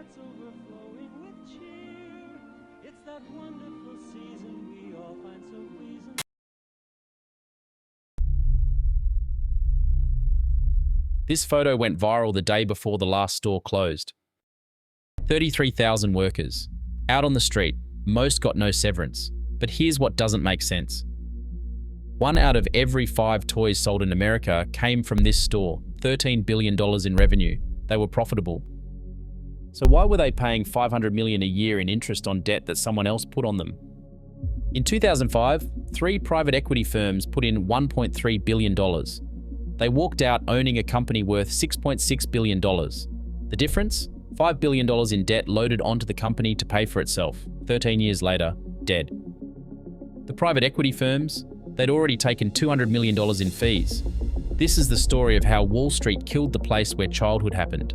hearts overflowing with cheer. It's that wonderful season we all find so pleasing. This photo went viral the day before the last store closed. 33,000 workers. Out on the street, most got no severance. But here's what doesn't make sense. 1 out of every 5 toys sold in America came from this store, $13 billion in revenue. They were profitable. So why were they paying $500 million a year in interest on debt that someone else put on them? In 2005, 3 private equity firms put in $1.3 billion. They walked out owning a company worth $6.6 billion. The difference? $5 billion in debt loaded onto the company to pay for itself. 13 years later, dead. The private equity firms? They'd already taken $200 million in fees. This is the story of how Wall Street killed the place where childhood happened.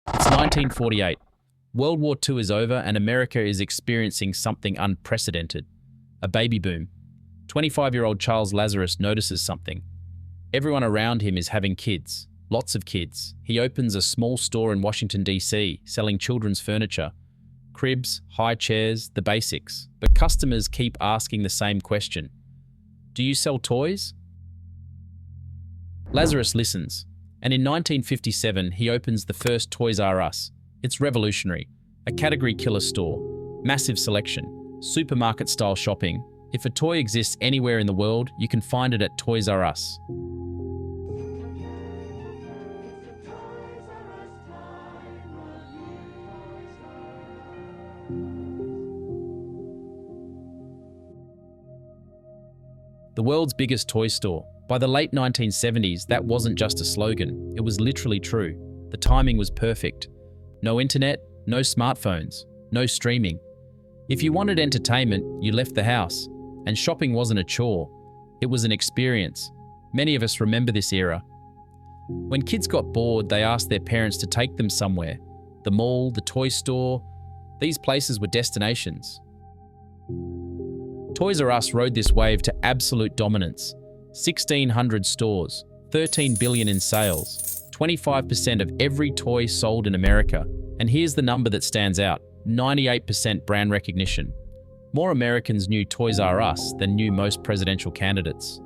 It's 1948. World War II is over and America is experiencing something unprecedented. A baby boom. 25-year-old Charles Lazarus notices something. Everyone around him is having kids. Lots of kids. He opens a small store in Washington, D.C., selling children's furniture. Cribs, high chairs, the basics. But customers keep asking the same question. Do you sell toys? Lazarus listens, and in 1957 he opens the first Toys R Us. It's revolutionary. A category killer store. Massive selection. Supermarket-style shopping. If a toy exists anywhere in the world, you can find it at Toys R Us. The world's biggest toy store. By the late 1970s, that wasn't just a slogan. It was literally true. The timing was perfect. No internet, no smartphones, no streaming. If you wanted entertainment, you left the house. And shopping wasn't a chore. It was an experience. Many of us remember this era. When kids got bored, they asked their parents to take them somewhere. The mall, the toy store, these places were destinations. Toys R Us rode this wave to absolute dominance. 1,600 stores, $13 billion in sales, 25% of every toy sold in America. And here's the number that stands out, 98% brand recognition. More Americans knew Toys R Us than knew most presidential candidates.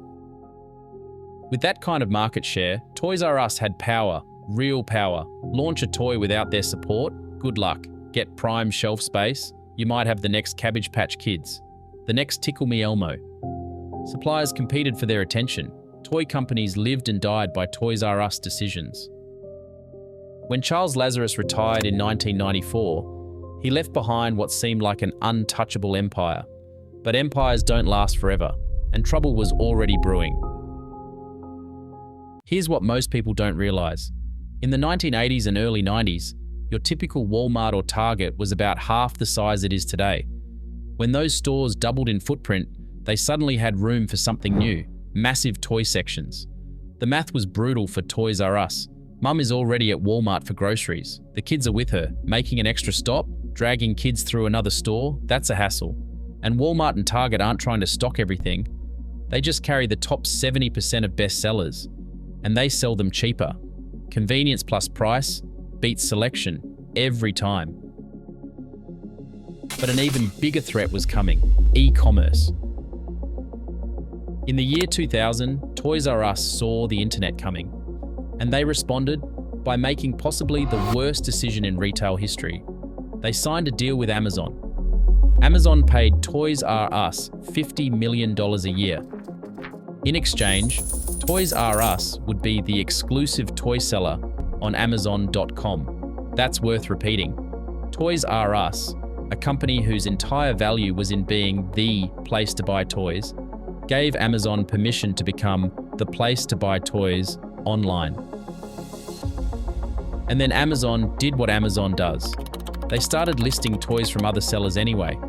With that kind of market share, Toys R Us had power, real power. Launch a toy without their support? Good luck. Get prime shelf space? You might have the next Cabbage Patch Kids. The next Tickle Me Elmo. Suppliers competed for their attention. Toy companies lived and died by Toys R Us decisions. When Charles Lazarus retired in 1994, he left behind what seemed like an untouchable empire. But empires don't last forever, and trouble was already brewing. Here's what most people don't realize. In the 1980s and early 90s, your typical Walmart or Target was about half the size it is today. When those stores doubled in footprint, they suddenly had room for something new, massive toy sections. The math was brutal for Toys R Us. Mum is already at Walmart for groceries. The kids are with her, making an extra stop, dragging kids through another store, that's a hassle. And Walmart and Target aren't trying to stock everything. They just carry the top 70% of bestsellers, and they sell them cheaper. Convenience plus price beats selection every time. But an even bigger threat was coming, e-commerce. In the year 2000, Toys R Us saw the internet coming, and they responded by making possibly the worst decision in retail history. They signed a deal with Amazon. Amazon paid Toys R Us $50 million a year. In exchange, Toys R Us would be the exclusive toy seller on Amazon.com. That's worth repeating. Toys R Us, a company whose entire value was in being the place to buy toys, gave Amazon permission to become the place to buy toys online. And then Amazon did what Amazon does. They started listing toys from other sellers anyway.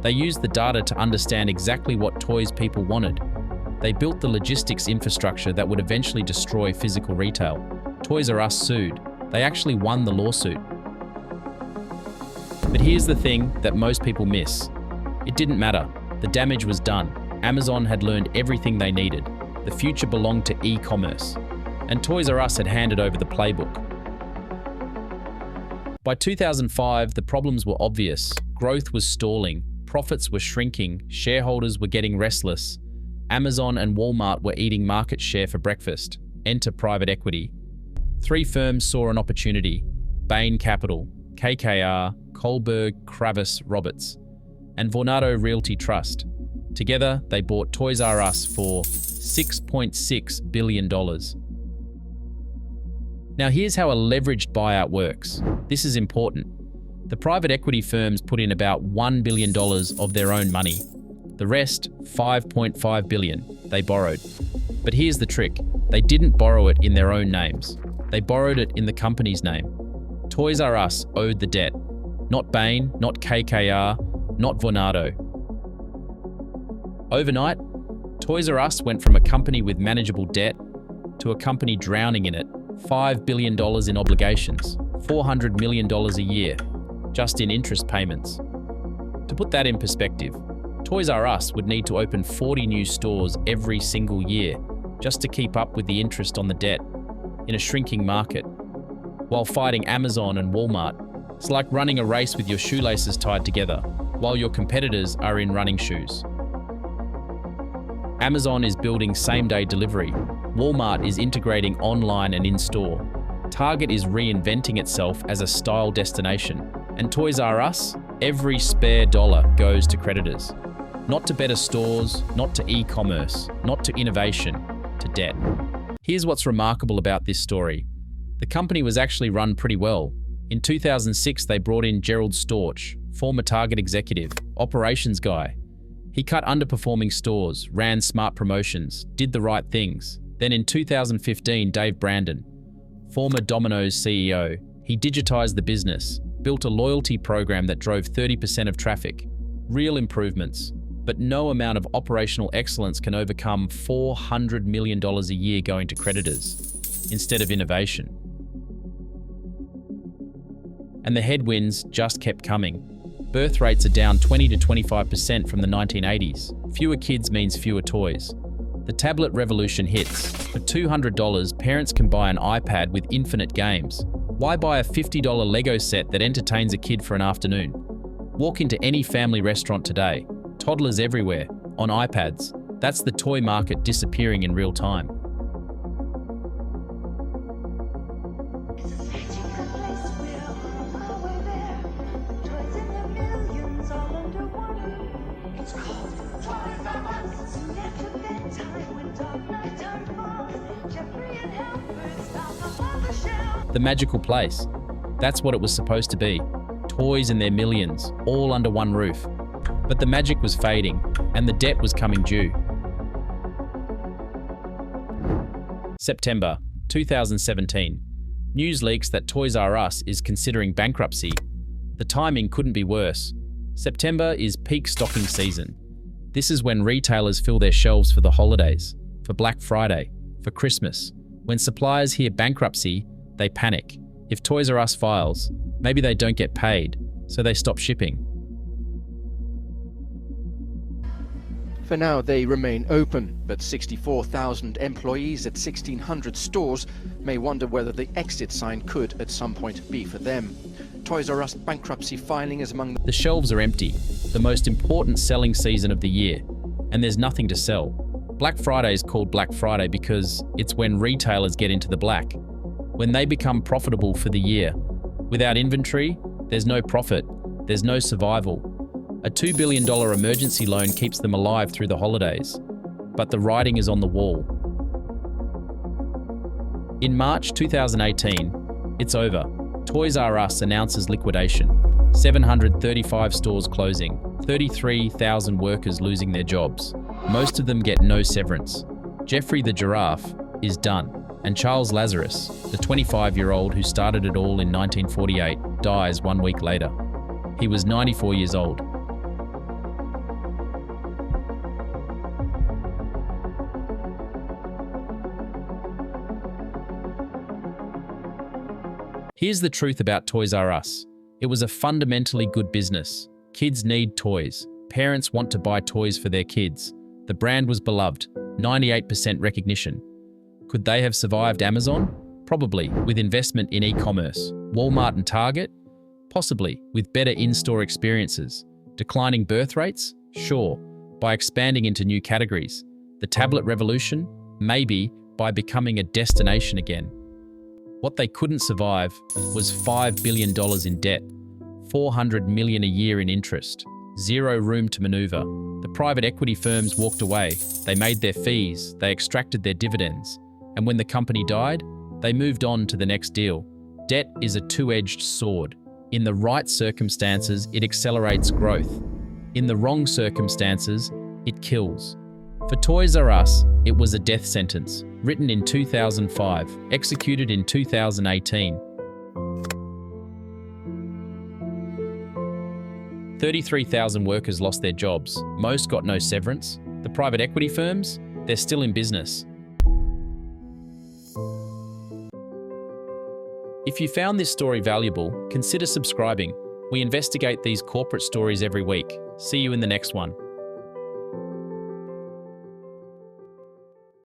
They used the data to understand exactly what toys people wanted. They built the logistics infrastructure that would eventually destroy physical retail. Toys R Us sued. They actually won the lawsuit. But here's the thing that most people miss. It didn't matter. The damage was done. Amazon had learned everything they needed. The future belonged to e-commerce. and Toys R Us had handed over the playbook. By 2005, the problems were obvious. Growth was stalling, profits were shrinking, shareholders were getting restless. Amazon and Walmart were eating market share for breakfast. Enter private equity. 3 firms saw an opportunity: Bain Capital, KKR, Kohlberg, Kravis, Roberts, and Vornado Realty Trust. Together, they bought Toys R Us for $6.6 billion. Now here's how a leveraged buyout works. This is important. The private equity firms put in about $1 billion of their own money. The rest, $5.5 billion, they borrowed. But here's the trick. They didn't borrow it in their own names. They borrowed it in the company's name. Toys R Us owed the debt. Not Bain, not KKR, not Vornado. Overnight, Toys R Us went from a company with manageable debt to a company drowning in it. $5 billion in obligations, $400 million a year, just in interest payments. To put that in perspective, Toys R Us would need to open 40 new stores every single year just to keep up with the interest on the debt in a shrinking market. While fighting Amazon and Walmart, it's like running a race with your shoelaces tied together while your competitors are in running shoes. Amazon is building same-day delivery. Walmart is integrating online and in-store. Target is reinventing itself as a style destination. And Toys R Us, every spare dollar goes to creditors. Not to better stores, not to e-commerce, not to innovation, to debt. Here's what's remarkable about this story. The company was actually run pretty well. In 2006, they brought in Gerald Storch, former Target executive, operations guy. He cut underperforming stores, ran smart promotions, did the right things. Then in 2015, Dave Brandon, former Domino's CEO, he digitized the business, built a loyalty program that drove 30% of traffic. Real improvements, but no amount of operational excellence can overcome $400 million a year going to creditors, instead of innovation. And the headwinds just kept coming. Birth rates are down 20 to 25% from the 1980s. Fewer kids means fewer toys. The tablet revolution hits. For $200, parents can buy an iPad with infinite games. Why buy a $50 Lego set that entertains a kid for an afternoon? Walk into any family restaurant today. Toddlers everywhere, on iPads. That's the toy market disappearing in real time. The magical place. That's what it was supposed to be. Toys in their millions, all under one roof. But the magic was fading, and the debt was coming due. September 2017. News leaks that Toys R Us is considering bankruptcy. The timing couldn't be worse. September is peak stocking season. This is when retailers fill their shelves for the holidays, for Black Friday, for Christmas. When suppliers hear bankruptcy, they panic. If Toys R Us files, maybe they don't get paid, so they stop shipping. For now, they remain open, but 64,000 employees at 1,600 stores may wonder whether the exit sign could, at some point, be for them. Toys R Us bankruptcy filing is among The shelves are empty, the most important selling season of the year, and there's nothing to sell. Black Friday is called Black Friday because it's when retailers get into the black, when they become profitable for the year. Without inventory, there's no profit, there's no survival. A $2 billion emergency loan keeps them alive through the holidays, but the writing is on the wall. In March 2018, it's over. Toys R Us announces liquidation. 735 stores closing, 33,000 workers losing their jobs. Most of them get no severance. Jeffrey the giraffe is done. And Charles Lazarus, the 25-year-old who started it all in 1948, dies 1 week later. He was 94 years old. Here's the truth about Toys R Us. It was a fundamentally good business. Kids need toys. Parents want to buy toys for their kids. The brand was beloved, 98% recognition. Could they have survived Amazon? Probably, with investment in e-commerce. Walmart and Target? Possibly, with better in-store experiences. Declining birth rates? Sure, by expanding into new categories. The tablet revolution? Maybe, by becoming a destination again. What they couldn't survive was $5 billion in debt, $400 million a year in interest, zero room to maneuver. The private equity firms walked away. They made their fees, they extracted their dividends, and when the company died, they moved on to the next deal. Debt is a two-edged sword. In the right circumstances, it accelerates growth. In the wrong circumstances, it kills. For Toys R Us, it was a death sentence, written in 2005, executed in 2018. 33,000 workers lost their jobs. Most got no severance. The private equity firms, they're still in business. If you found this story valuable, consider subscribing. We investigate these corporate stories every week. See you in the next one.